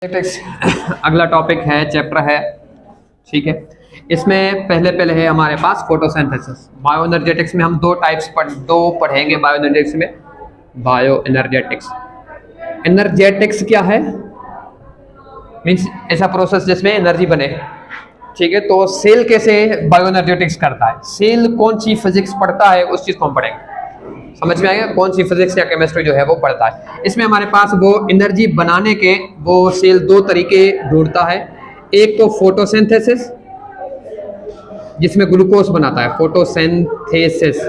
Energetics अगला topic है, chapter है। ठीक है, इसमें पहले है हमारे पास फोटोसिंथेसिस। बायो एनर्जेटिक्स में हम दो पढ़ेंगे। बायो एनर्जेटिक्स में बायो एनर्जेटिक्स क्या है? मीन्स ऐसा प्रोसेस जिसमें एनर्जी बने। ठीक है, तो सेल कैसे बायो एनर्जेटिक्स करता है, सेल कौन सी फिजिक्स पढ़ता है, उस चीज को हम पढ़ेंगे। समझ में आएगा कौन सी फिजिक्स या केमिस्ट्री जो है वो पढ़ता है। इसमें हमारे पास वो एनर्जी बनाने के वो सेल दो तरीके ढूंढता है। एक तो फोटोसिंथेसिस, जिसमें ग्लूकोज बनाता है, फोटोसिंथेसिस।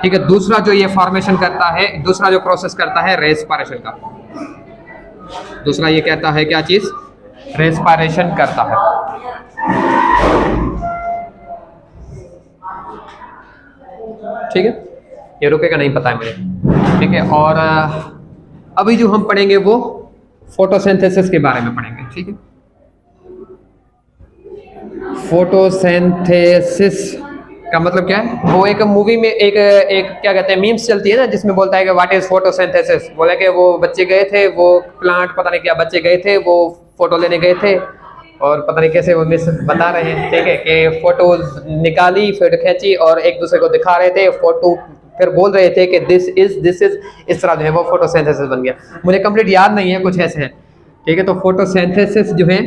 ठीक है, दूसरा जो ये फॉर्मेशन करता है, दूसरा जो प्रोसेस करता है रेस्पिरेशन का। दूसरा ये कहता है क्या चीज? रेस्पिरेशन करता है। ठीक है, ये रुकेगा नहीं, पता है मुझे। ठीक है, और अभी जो हम पढ़ेंगे वो फोटोसिंथेसिस के बारे में पढ़ेंगे। ठीक है, फोटोसिंथेसिस का मतलब क्या है? वो एक मूवी में एक क्या कहते हैं, मीम्स चलती है ना, जिसमें बोलता है कि व्हाट इज फोटोसिंथेसिस। बोला कि वो बच्चे गए थे, वो प्लांट पता नहीं क्या बच्चे गए थे, वो फोटो लेने गए थे और पता नहीं कैसे वो मिस बता रहे हैं। ठीक है, कि फोटो निकाली, फिर खींची और एक दूसरे को दिखा रहे थे फोटो, फिर बोल रहे थे कि दिस इज इस तरह जो है वो फोटोसिंथेसिस बन गया। मुझे कंप्लीट याद नहीं है, कुछ ऐसे है। ठीक है, तो फोटोसिंथेसिस जो है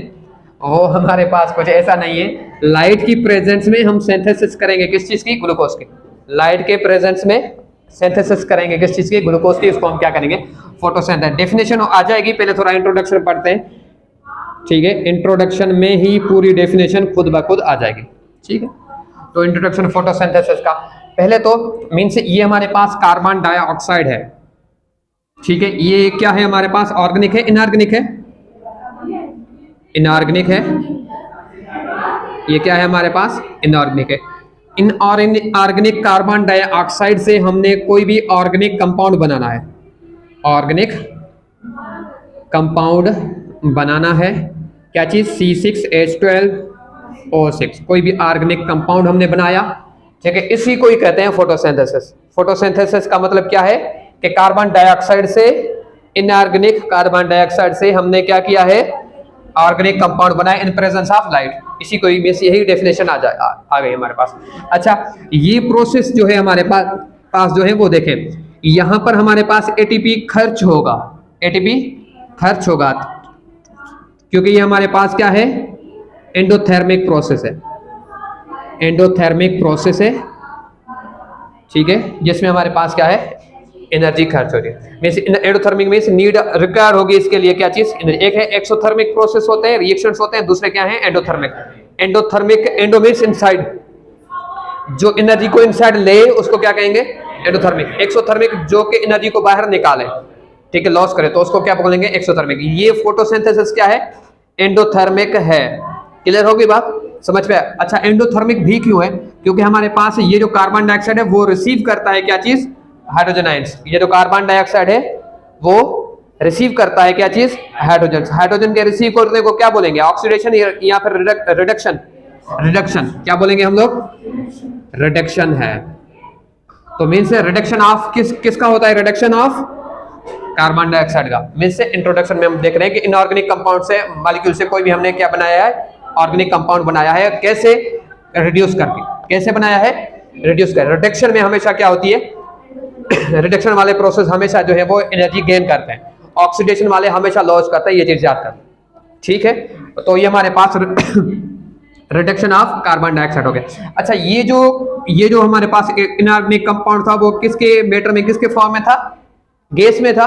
वो हमारे पास कुछ ऐसा नहीं है। लाइट की प्रेजेंस में हम सिंथेसिस करेंगे किस चीज की? ग्लूकोज की। लाइट के प्रेजेंस में सिंथेसिस करेंगे किस चीज की? ग्लूकोज की। इसको हम क्या करेंगे? फोटोसिंथेसिस। डेफिनेशन आ जाएगी, पहले थोड़ा इंट्रोडक्शन पढ़ते हैं। ठीक है, इंट्रोडक्शन में ही पूरी डेफिनेशन खुद ब खुद आ जाएगी। ठीक है, तो इंट्रोडक्शन फोटोसिंथेसिस का पहले तो मीन्स ये हमारे पास कार्बन डाइऑक्साइड है। ठीक है, ये क्या है हमारे पास? ऑर्गेनिक है, इनऑर्गेनिक है? इनऑर्गेनिक है। ये क्या है हमारे पास? इनऑर्गेनिक है। इनऑर्गेनिक कार्बन डाइऑक्साइड से हमने कोई भी ऑर्गेनिक कंपाउंड बनाना है। ऑर्गेनिक कंपाउंड बनाना है। क्या चीज? C6H12O6। कोई भी ऑर्गेनिक कंपाउंड हमने बनाया। ठीक है, इसी को ही कहते हैं फोटोसिंथेसिस। फोटोसिंथेसिस का मतलब क्या है कि कार्बन डाइऑक्साइड से, इनऑर्गेनिक कार्बन डाइऑक्साइड से हमने क्या किया है? ऑर्गेनिक कंपाउंड बनाए इन प्रेजेंस ऑफ लाइट। इसी को यही डेफिनेशन आ गई हमारे पास। अच्छा, ये प्रोसेस जो है हमारे पास जो है वो देखें, यहां पर हमारे पास एटीपी खर्च होगा। एटीपी खर्च होगा क्योंकि ये हमारे पास क्या है? एंडोथर्मिक प्रोसेस है। एंडोथर्मिक प्रोसेस है। ठीक है, जिसमें हमारे पास क्या है? एनर्जी खर्च हो रही है। Means endothermic means need require होगी इसके लिए क्या चीज? एक है एक्सोथर्मिक प्रोसेस होते हैं, रिएक्शंस होते हैं, दूसरे क्या है? Endothermic. Endothermic, endo means inside, जो एनर्जी को इनसाइड ले उसको क्या कहेंगे? एंडोथर्मिक। एक्सोथर्मिक जो कि एनर्जी को बाहर निकाले, ठीक है, लॉस करे, तो उसको क्या बोलेंगे? एक्सोथर्मिक। ये फोटोसिंथेसिस क्या है? एंडोथर्मिक है। क्लियर होगी बात? समझ पे? अच्छा, एंडोथर्मिक भी क्यों है? क्योंकि हमारे पास ये जो कार्बन डाइऑक्साइड है वो रिसीव करता है क्या चीज? Hydrogen ions. ये जो कार्बन डाइऑक्साइड है वो रिसीव करता है क्या चीज? हाइड्रोजन। हाइड्रोजन के रिसीव करने को क्या बोलेंगे? ऑक्सीडेशन या फिर रिडक्शन? रिडक्शन। क्या बोलेंगे हम लोग? रिडक्शन है। तो मीन्स रिडक्शन ऑफ किसका होता है? रिडक्शन ऑफ कार्बन डाइऑक्साइड का। मीन्स से इंट्रोडक्शन में हम देख रहे हैं कि इनऑर्गेनिक कंपाउंड से, मॉलिक्यूल से कोई भी हमने क्या बनाया है? ऑर्गेनिक कंपाउंड बनाया है। कैसे? रिड्यूस करके। कैसे बनाया है? रिड्यूस कर। रिडक्शन में हमेशा क्या होती है? रिडक्शन वाले प्रोसेस हमेशा जो है वो एनर्जी गेन करते हैं, ऑक्सीडेशन वाले हमेशा लॉस करते हैं। ये चीज याद कर। ठीक है, तो ये हमारे पास रिडक्शन ऑफ कार्बन डाइऑक्साइड हो गया। अच्छा, ये जो हमारे पास इनऑर्गेनिक कंपाउंड था वो किसके मैटर में, किसके फॉर्म में था? गैस में था।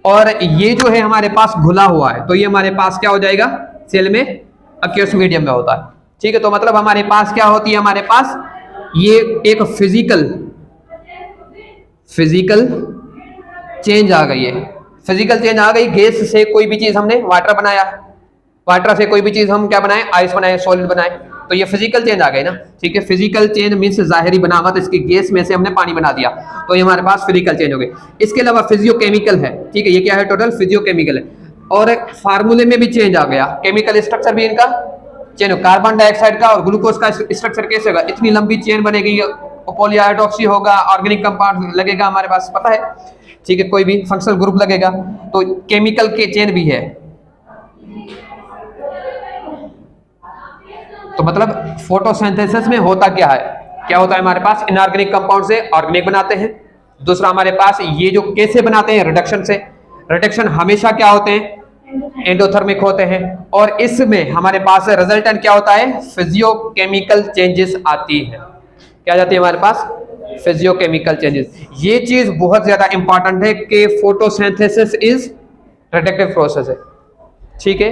और ये जो है हमारे पास घुला हुआ है, तो ये हमारे पास क्या हो जाएगा? सेल में एक्वस मीडियम में होता है। ठीक है, तो मतलब हमारे पास क्या होती है? हमारे पास ये एक फिजिकल चेंज आ गई है। फिजिकल चेंज आ गई। गैस से कोई भी चीज हमने वाटर बनाया, वाटर से कोई भी चीज हम क्या बनाए? आइस बनाए, सॉलिड बनाए, तो ये फिजिकल चेंज आ गई ना। ठीक है, फिजिकल चेंज मींस जाहिरी बनावट, इसकी गैस में से हमने पानी बना दिया, तो ये हमारे पास फिजिकल चेंज हो गई। इसके अलावा फिजियोकेमिकल है। ठीक है, ये क्या है? टोटल फिजियोकेमिकल है। और फार्मूले में भी चेंज आ गया, केमिकल स्ट्रक्चर भी इनका चेंज। कार्बन डाइऑक्साइड का और ग्लूकोज का स्ट्रक्चर कैसे होगा? इतनी लंबी चेन बनेगी, पॉलीहाइड्रोक्सी होगा, ऑर्गेनिक कंपाउंड लगेगा हमारे पास, पता है। ठीक है, कोई भी फंक्शनल ग्रुप लगेगा, तो केमिकल के चेन भी है। तो मतलब फोटोसिंथेसिस में होता क्या है, क्या होता है हमारे पास, इनऑर्गेनिक कंपाउंड से ऑर्गेनिक बनाते हैं। दूसरा हमारे पास ये जो कैसे बनाते हैं, रिडक्शन से। रिडक्शन हमेशा क्या होते हैं, एंडोथर्मिक होते हैं। और इसमें हमारे पास रिजल्टेंट क्या होता है, फिजियोकेमिकल चेंजेस आती है। क्या जाती है हमारे पास, फिजियोकेमिकल चेंजेस। ये चीज बहुत ज्यादा इंपॉर्टेंट है कि फोटोसिंथेसिस इज रिडक्टिव प्रोसेस है। ठीक है,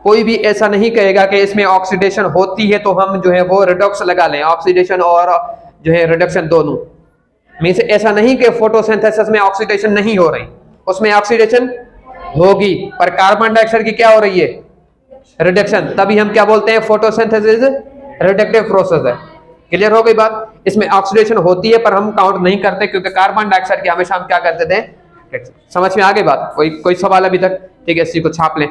कोई भी ऐसा नहीं कहेगा कि इसमें ऑक्सीडेशन होती है तो हम जो है वो रिडॉक्स लगा लें, ऑक्सीडेशन और जो है रिडक्शन दोनों। मींस ऐसा नहीं कि फोटोसिंथेसिस में ऑक्सीडेशन नहीं हो रही, उसमें ऑक्सीडेशन होगी, पर कार्बन डाइऑक्साइड की क्या हो रही है, रिडक्शन। तभी हम क्या बोलते हैं, फोटोसिंथेसिस रिडक्टिव प्रोसेस है। क्लियर हो गई बात। इसमें ऑक्सीडेशन होती है पर हम काउंट नहीं करते, क्योंकि कार्बन डाइऑक्साइड की हमेशा हम क्या करते थे, समझ में आ गई बात। कोई सवाल अभी तक, ठीक है, इसी को छाप लें,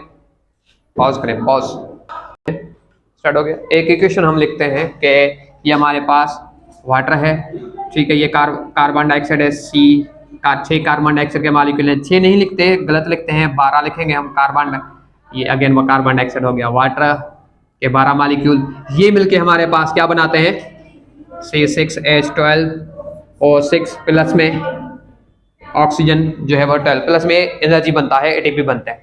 पॉज करें, पॉज। स्टार्ट हो गया। एक इक्वेशन हम लिखते हैं कि ये हमारे पास वाटर है, ठीक है, ये कार्बन डाइऑक्साइड है, सी का 6 कार्बन डाइऑक्साइड के मॉलिक्यूल हैं। 6 नहीं लिखते, गलत लिखते हैं, 12 लिखेंगे हम। कार्बन, ये अगेन वो कार्बन डाइऑक्साइड हो गया, वाटर के 12 मॉलिक्यूल, ये मिलके हमारे पास क्या बनाते हैं, C6H12 और 6 प्लस में ऑक्सीजन जो है वो 12 प्लस में एनर्जी बनता है, एटीपी बनता है।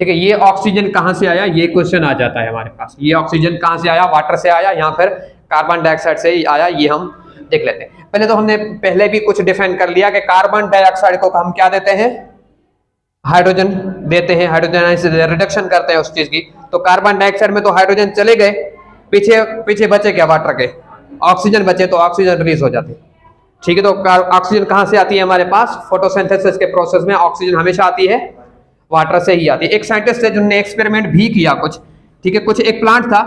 ठीक है, ये ऑक्सीजन कहाँ से आया, ये क्वेश्चन आ जाता है हमारे पास। ये ऑक्सीजन कहाँ से आया, वाटर से आया, यहाँ पर कार्बन डाइऑक्साइड से ही आया, ये हम देख लेते हैं। पहले तो हमने पहले भी कुछ डिफाइन कर लिया कि कार्बन डाइऑक्साइड को हम क्या देते हैं, हाइड्रोजन देते हैं, हाइड्रोजन रिडक्शन करते हैं उस चीज की। तो कार्बन डाइऑक्साइड में तो हाइड्रोजन चले गए, पीछे बचे क्या, वाटर के ऑक्सीजन बचे, तो ऑक्सीजन रिलीज हो जाती है। ठीक है, तो ऑक्सीजन कहाँ से आती है हमारे पास, फोटोसिंथेसिस के प्रोसेस में ऑक्सीजन हमेशा आती है वाटर से ही आती है। एक साइंटिस्ट है जिन्होंने एक्सपेरिमेंट भी किया कुछ, ठीक है, कुछ एक प्लांट था,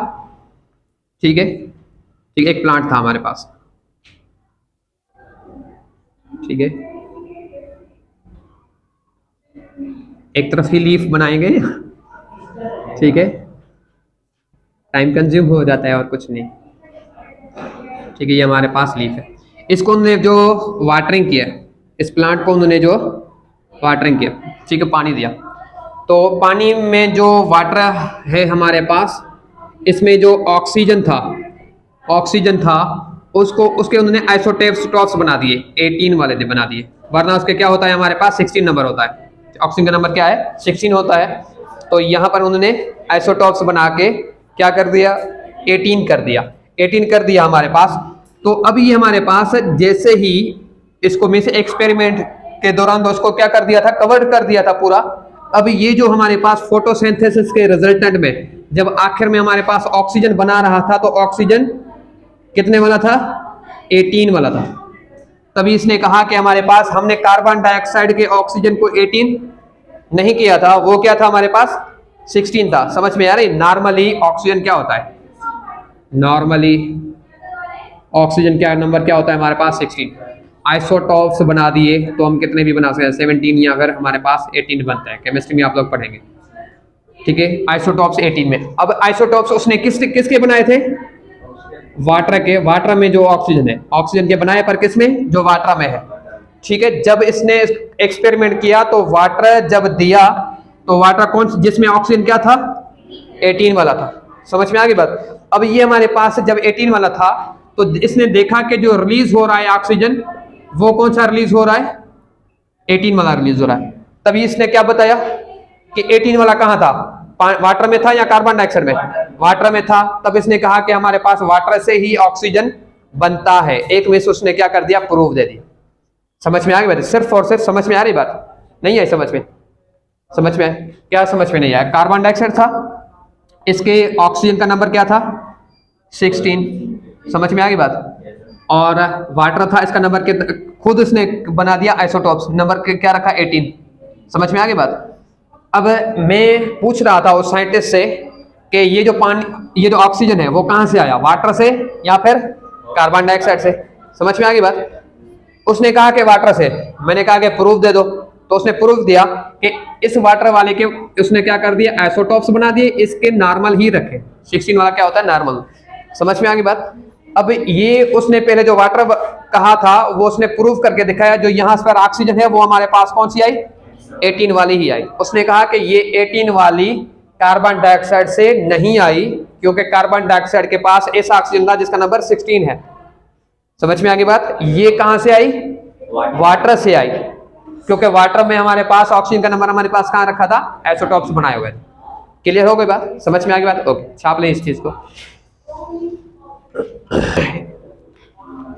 ठीक है, ठीक, एक प्लांट था हमारे पास, ठीक है, एक तरफ ही लीफ बनाएंगे, ठीक है, टाइम कंज्यूम हो जाता है और कुछ नहीं। ठीक है, ये हमारे पास लीफ है, इसको उन्होंने जो वाटरिंग किया, इस प्लांट को उन्होंने जो वाटरिंग किया, ठीक है, पानी दिया। तो पानी में जो वाटर है हमारे पास, इसमें जो ऑक्सीजन था उसको, उसके उन्होंने आइसोटोप्स बना दिए, 18 वाले ने बना दिए, वरना उसके क्या होता है हमारे पास 16 नंबर होता है, ऑक्सीजन का नंबर क्या है, 16 होता है। तो यहाँ पर उन्होंने आइसोटोप्स बना के क्या कर दिया, 18 कर दिया हमारे पास। तो अब ये हमारे पास जैसे ही इसको में से एक्सपेरिमेंट के दौरान उसको क्या कर दिया था, कवर कर दिया था पूरा। अब ये जो हमारे पास फोटोसिंथेसिस के रिजल्टेंट में जब आखिर में हमारे पास ऑक्सीजन बना रहा था, तो ऑक्सीजन कितने वाला था, 18 वाला था। तभी इसने कहा कि हमारे पास, हमने कार्बन डाइऑक्साइड के ऑक्सीजन को 18 नहीं किया था, वो क्या था हमारे पास 16 था। समझ में आ रही। नॉर्मली ऑक्सीजन क्या होता है, नॉर्मली ऑक्सीजन क्या नंबर क्या होता है हमारे पास 16। आइसोटॉप्स बना दिए तो हम कितने भी बना सकते हैं, 17 या फिर हमारे पास 18 बनता है, केमिस्ट्री में आप लोग पढ़ेंगे, ठीक है। आइसोटॉप्स 18 में। अब आइसोटॉप्स उसने किसके बनाए थे, वाटर के। वाटर में जो ऑक्सीजन है, ऑक्सीजन के बनाए, पर किसमें, जो वाटर में है, ठीक है। जब इसने एक्सपेरिमेंट किया तो वाटर जब दिया तो वाटर कौन, जिसमें ऑक्सीजन क्या था, 18 वाला था। समझ में आ गई बात। अब ये हमारे पास जब 18 वाला था तो इसने देखा कि जो रिलीज हो रहा है ऑक्सीजन, वो कौन सा रिलीज हो रहा है, 18 वाला रिलीज हो रहा है। तभी इसने क्या बताया कि 18 वाला कहां था, वाटर में था या कार्बन डाइऑक्साइड में, वाटर में था। तब इसने कहा कि हमारे पास वाटर से ही ऑक्सीजन बनता है। एक में से उसने क्या कर दिया, प्रूफ दे दिया। समझ में आ गई बात, सिर्फ और सिर्फ समझ में आ रही बात, नहीं आई समझ में, समझ में क्या, समझ में नहीं आया। कार्बन डाइऑक्साइड था, इसके ऑक्सीजन का नंबर क्या था, 16। समझ में आ गई बात। और वाटर था, इसका नंबर खुद इसने बना दिया, आइसोटॉप्स नंबर क्या रखा, 18। समझ में आ गई बात। अब मैं पूछ रहा था उस साइंटिस्ट से कि ये जो पानी, ये जो ऑक्सीजन है वो कहां से आया, वाटर से या फिर कार्बन डाइऑक्साइड से। समझ में आ गई बात। उसने कहा कि वाटर से। मैंने कहा कि प्रूफ दे दो, तो उसने प्रूफ दिया कि इस वाटर वाले के उसने क्या कर दिया, आइसोटॉप्स बना दिए, इसके नॉर्मल ही रखे। 16 वाला क्या होता है, नॉर्मल। समझ में आ गई बात। अब ये उसने पहले जो वाटर कहा था वो उसने प्रूफ करके दिखाया, जो यहाँ पर ऑक्सीजन है वो हमारे पास कौन सी आई, 18 वाली ही आई। उसने कहा कि ये 18 वाली कार्बन डाइऑक्साइड से नहीं आई, क्योंकि कार्बन डाइऑक्साइड के पास ऐसा ऑक्सीजन था जिसका नंबर 16 है। समझ में आ गई बात? ये कहां से आई? वाटर से आई, क्योंकि वाटर में हमारे पास ऑक्सीजन का नंबर हमारे पास कहां रखा था? आइसोटॉप्स बनाए हुए थे। क्लियर हो गई बात? समझ में आ गई बात? ओके, छाप लें इस चीज को।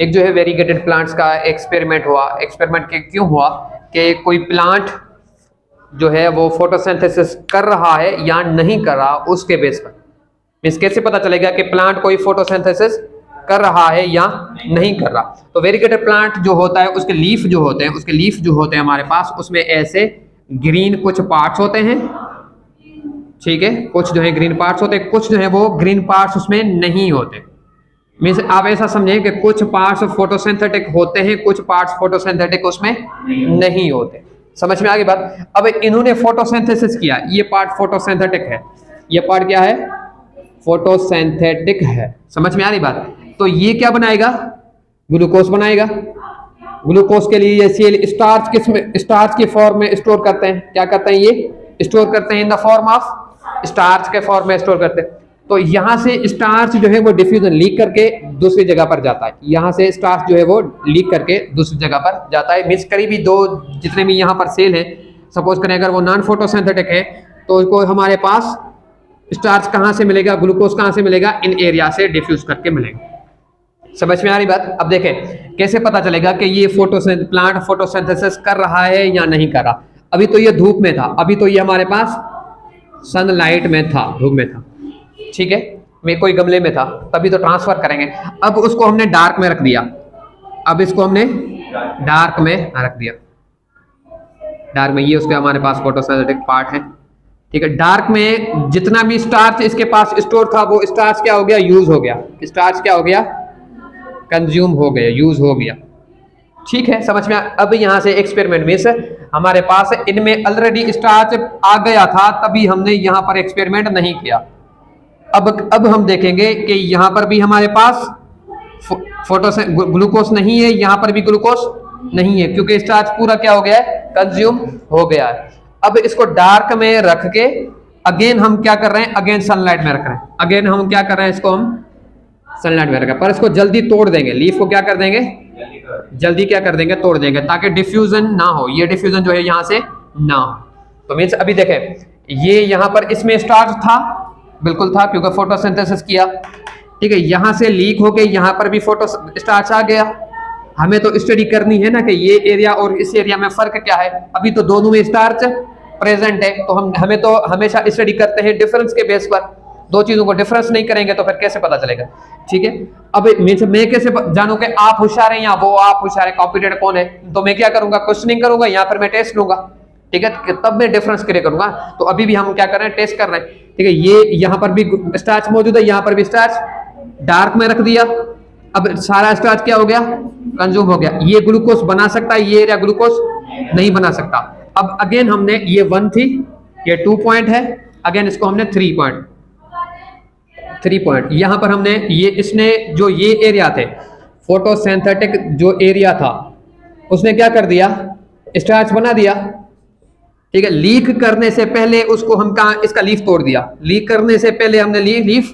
एक जो है वेरीगेटेड प्लांट्स का एक्सपेरिमेंट हुआ। एक्सपेरिमेंट क्यों हुआ? कि कोई प्लांट जो है वो फोटोसिंथेसिस कर रहा है या नहीं कर रहा, उसके बेस पर मींस कैसे पता चलेगा कि प्लांट कोई फोटोसिंथेसिस कर रहा है या नहीं कर रहा? तो वेरीगेटेड प्लांट जो होता है उसके लीफ जो होते हैं हमारे पास, उसमें ऐसे ग्रीन कुछ पार्ट्स होते हैं, ठीक है, कुछ जो है ग्रीन पार्ट्स होते हैं, कुछ जो है वो ग्रीन पार्ट्स उसमें नहीं होते। मीन्स आप ऐसा समझें कि कुछ पार्ट्स फोटोसिंथेटिक होते हैं, कुछ पार्ट्स फोटोसिंथेटिक उसमें नहीं होते। समझ में आ गई बात? अब इन्होंने फोटोसिंथेसिस किया, ये पार्ट फोटोसिंथेटिक है, ये पार्ट क्या है? फोटोसिंथेटिक है। समझ में आ रही बात? तो ये क्या बनाएगा? ग्लूकोज बनाएगा। ग्लूकोज के लिए ये सेल स्टार्च के फॉर्म में स्टोर करते हैं। क्या करते हैं? ये स्टोर करते हैं in the form of starch के फॉर्म में स्टोर करते हैं। तो यहां से स्टार्च जो है वो डिफ्यूजन लीक करके दूसरी जगह पर जाता है। यहां से स्टार्च जो है वो लीक करके दूसरी जगह पर जाता है। मींस करीबी दो जितने भी यहां पर सेल है, सपोज करें अगर वो नॉन फोटोसिंथेटिक है तो उसको हमारे पास स्टार्च कहां से मिलेगा? ग्लूकोज कहां से मिलेगा? इन एरिया से डिफ्यूज करके मिलेगा। समझ में आ रही बात? अब देखें कैसे पता चलेगा कि ये प्लांट फोटोसिंथेसिस कर रहा है या नहीं कर रहा। अभी तो ये धूप में था, अभी तो ये हमारे पास सनलाइट में था, धूप में था, ठीक है, मैं कोई गमले में था, तभी तो ट्रांसफर करेंगे। अब उसको हमने डार्क में रख दिया, अब इसको हमने डार्क में रख दिया, डार्क में, ये उसके हमारे पास फोटोसिंथेटिक पार्ट है, ठीक है। डार्क में जितना भी स्टार्च इसके पास स्टोर था वो स्टार्च क्या हो गया? यूज हो गया। स्टार्च क्या हो गया? कंज्यूम हो गया, यूज हो गया, ठीक है। समझ में? अब यहां से एक्सपेरिमेंट में से हमारे पास इनमें ऑलरेडी स्टार्च आ गया था, तभी हमने यहां पर एक्सपेरिमेंट नहीं किया। अब हम देखेंगे कि यहां पर भी हमारे पास ग्लूकोज नहीं है, यहां पर भी ग्लूकोज नहीं है, क्योंकि स्टार्च पूरा क्या हो गया है? कंज्यूम हो गया है। अब इसको डार्क में रख के अगेन हम क्या कर रहे हैं? अगेन सनलाइट में रख रहे हैं। अगेन हम क्या कर रहे हैं? इसको हम सनलाइट में रख रहे हैं, पर इसको जल्दी तोड़ देंगे। लीफ को क्या कर देंगे? जल्दी क्या कर देंगे? तोड़ देंगे, ताकि डिफ्यूजन ना हो, ये डिफ्यूजन जो है यहां से ना हो। तो मीन्स अभी देखें, ये यहां पर इसमें स्टार्च था, बिल्कुल था, क्योंकि फोटोसिंथेसिस किया, ठीक है। यहां से लीक होके यहां पर भी फोटो स्टार्च आ गया। हमें तो स्टडी करनी है ना कि ये एरिया और इस एरिया में फर्क क्या है। अभी तो दोनों में स्टार्च प्रेजेंट है, तो हमें तो हमेशा स्टडी करते हैं डिफरेंस के बेस पर। दो चीजों को डिफरेंस नहीं करेंगे तो फिर कैसे पता चलेगा, ठीक है। अब मैं कैसे जानूं कि आप होशियार हैं या वो आप होशियार है, कॉम्पिटिटर कौन है? तो मैं क्या करूंगा? क्वेश्चनिंग करूंगा या फिर मैं टेस्ट लूंगा, ठीक है, तब मैं डिफरेंस क्लियर करूंगा। तो अभी भी हम क्या कर रहे हैं? टेस्ट कर रहे हैं, ठीक है। ये यहां पर भी स्टार्च मौजूद है, यहां पर भी स्टार्च, डार्क में रख दिया। अब सारा स्टार्च क्या हो गया? कंज्यूम हो गया। ये ग्लूकोज बना सकता है, ये एरिया ग्लूकोज नहीं बना सकता। अब अगेन हमने, ये 1 थी, ये 2 पॉइंट है, अगेन इसको हमने 3 पॉइंट यहां पर हमने ये, इसने जो ये एरिया थे फोटोसिंथेटिक जो एरिया था उसने क्या कर दिया? स्टार्च बना दिया, ठीक है। लीक करने से पहले उसको हम कहा? इसका लीफ तोड़ दिया। लीक करने से पहले हमने लीफ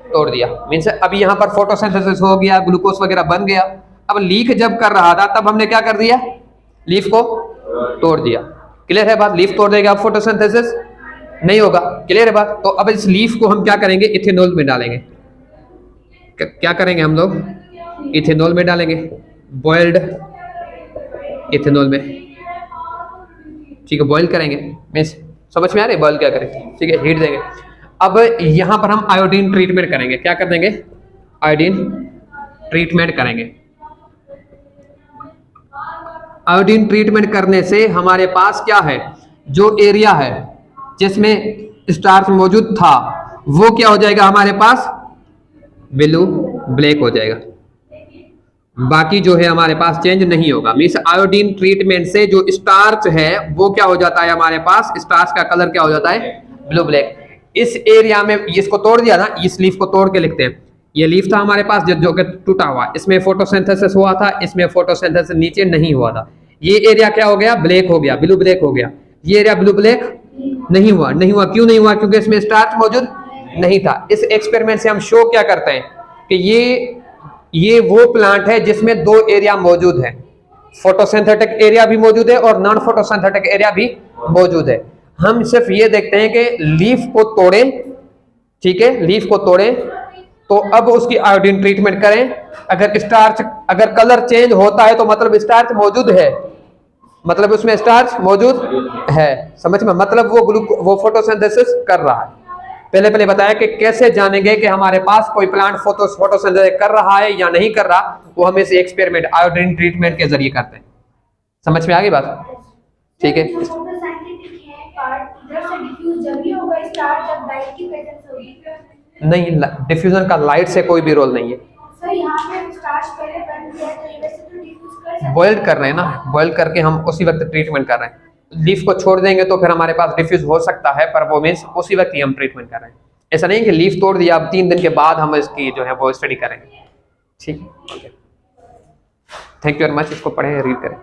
तोड़ दिया। मीन्स अभी यहां पर फोटोसिंथेसिस हो गया, ग्लूकोज वगैरह बन गया। अब लीक जब कर रहा था तब हमने क्या कर दिया? लीफ को तोड़ दिया। क्लियर है बात? लीफ तोड़ देगा, अब फोटोसिंथेसिस नहीं होगा। क्लियर है बात? तो अब इस लीफ को हम क्या करेंगे? इथेनॉल में डालेंगे। क्या करेंगे हम लोग? इथेनॉल में डालेंगे, बॉइल्ड इथेनॉल में, ठीक है, बॉइल करेंगे। मीन्स समझ में आ रही है बॉइल क्या करें, ठीक है, हीट देंगे। अब यहां पर हम आयोडीन ट्रीटमेंट करेंगे। क्या कर देंगे? आयोडीन ट्रीटमेंट करेंगे। आयोडीन ट्रीटमेंट करने से हमारे पास क्या है? जो एरिया है जिसमें स्टार्च मौजूद था वो क्या हो जाएगा? हमारे पास ब्लू ब्लैक हो जाएगा, बाकी जो है हमारे पास चेंज नहीं होगा। मींस आयोडीन ट्रीटमेंट से जो स्टार्च है वो क्या हो जाता है? हमारे पास स्टार्च का कलर क्या हो जाता है? Blue black. इस एरिया में इसको तोड़ दिया ना, इस लीफ को तोड़ के लिखते हैं। ये लीफ था हमारे पास जो कि टूटा हुआ, इसमें फोटोसिंथेसिस हुआ था, इसमें फोटोसिंथेसिस नीचे नहीं हुआ था। ये एरिया क्या हो गया? ब्लैक हो गया, ब्लू ब्लैक हो गया। ये एरिया ब्लू ब्लैक नहीं हुआ। क्यों नहीं हुआ? क्योंकि इसमें स्टार्च मौजूद नहीं था। इस एक्सपेरिमेंट से हम शो क्या करते हैं कि ये वो प्लांट है जिसमें दो एरिया मौजूद है, फोटोसिंथेटिक एरिया भी मौजूद है और नॉन फोटोसिंथेटिक एरिया भी मौजूद है। हम सिर्फ ये देखते हैं कि लीफ को तोड़ें, ठीक है, लीफ को तोड़ें तो अब उसकी आयोडीन ट्रीटमेंट करें। अगर कलर चेंज होता है तो मतलब स्टार्च मौजूद है, मतलब उसमें स्टार्च मौजूद है, समझ में, मतलब वो फोटोसिंथेसिस कर रहा है। पहले बताया कि कैसे जानेंगे कि हमारे पास कोई प्लांट फोटोसिंथेसिस कर रहा है या नहीं कर रहा, वो हम इस एक्सपेरिमेंट आयोडीन ट्रीटमेंट के जरिए करते हैं। समझ में आ गई बात? ठीक है। नहीं, डिफ्यूजन का लाइट से कोई भी रोल नहीं है। बॉइल्ड कर रहे हैं ना, बॉइल करके हम उसी वक्त ट्रीटमेंट कर रहे हैं। लीफ को छोड़ देंगे तो फिर हमारे पास डिफ्यूज हो सकता है, पर वो मीन्स उसी वक्त ही हम ट्रीटमेंट कर रहे हैं। ऐसा नहीं कि लीफ तोड़ दिया अब 3 दिन के बाद हम इसकी जो है वो स्टडी करेंगे। ठीक है, थैंक यू वेरी मच। इसको पढ़ें, रीड करें।